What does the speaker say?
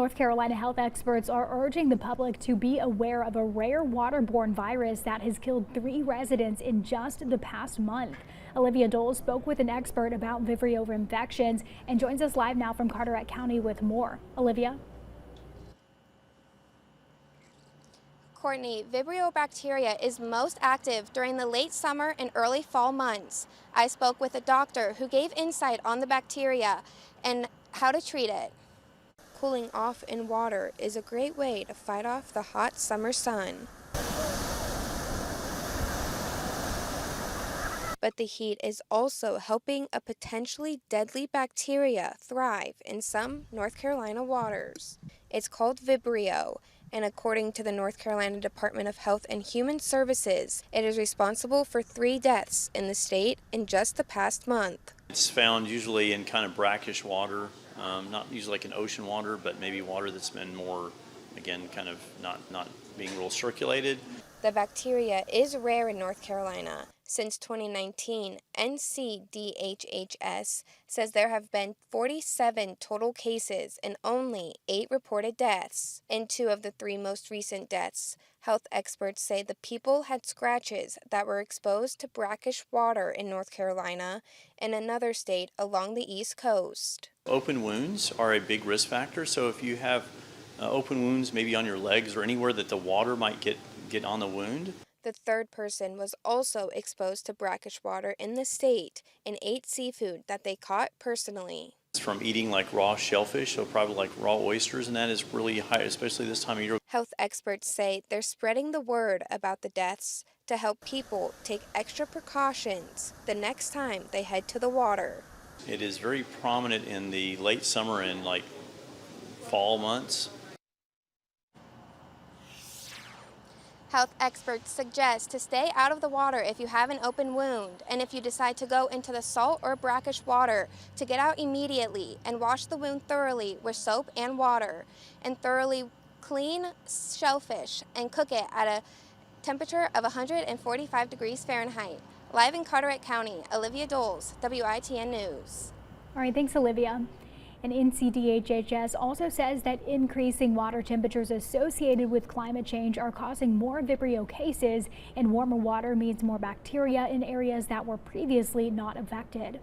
North Carolina health experts are urging the public to be aware of a rare waterborne virus that has killed 3 residents in just the past month. Olivia Doles spoke with an expert about vibrio infections and joins us live now from Carteret County with more. Olivia? Courtney, vibrio bacteria is most active during the late summer and early fall months. I spoke with a doctor who gave insight on the bacteria and how to treat it. Cooling off in water is a great way to fight off the hot summer sun. But the heat is also helping a potentially deadly bacteria thrive in some North Carolina waters. It's called vibrio, and according to the North Carolina Department of Health and Human Services, it is responsible for 3 deaths in the state in just the past month. It's found usually in kind of brackish water, not usually like in ocean water, but maybe water that's been more, again, kind of not being real circulated. The bacteria is rare in North Carolina. Since 2019, NCDHHS says there have been 47 total cases and only 8 reported deaths. In 2 of the 3 most recent deaths, health experts say the people had scratches that were exposed to brackish water in North Carolina and another state along the East Coast. Open wounds are a big risk factor, so if you have open wounds maybe on your legs or anywhere that the water might get on the wound. The 3rd person was also exposed to brackish water in the state and ate seafood that they caught personally. It's from eating like raw shellfish, so probably like raw oysters, and that is really high, especially this time of year. Health experts say they're spreading the word about the deaths to help people take extra precautions the next time they head to the water. It is very prominent in the late summer and like fall months. Health experts suggest to stay out of the water if you have an open wound, and if you decide to go into the salt or brackish water, to get out immediately and wash the wound thoroughly with soap and water, and thoroughly clean shellfish and cook it at a temperature of 145 degrees Fahrenheit. Live in Carteret County, Olivia Doles, WITN News. All right, thanks, Olivia. And NCDHHS also says that increasing water temperatures associated with climate change are causing more vibrio cases, and warmer water means more bacteria in areas that were previously not affected.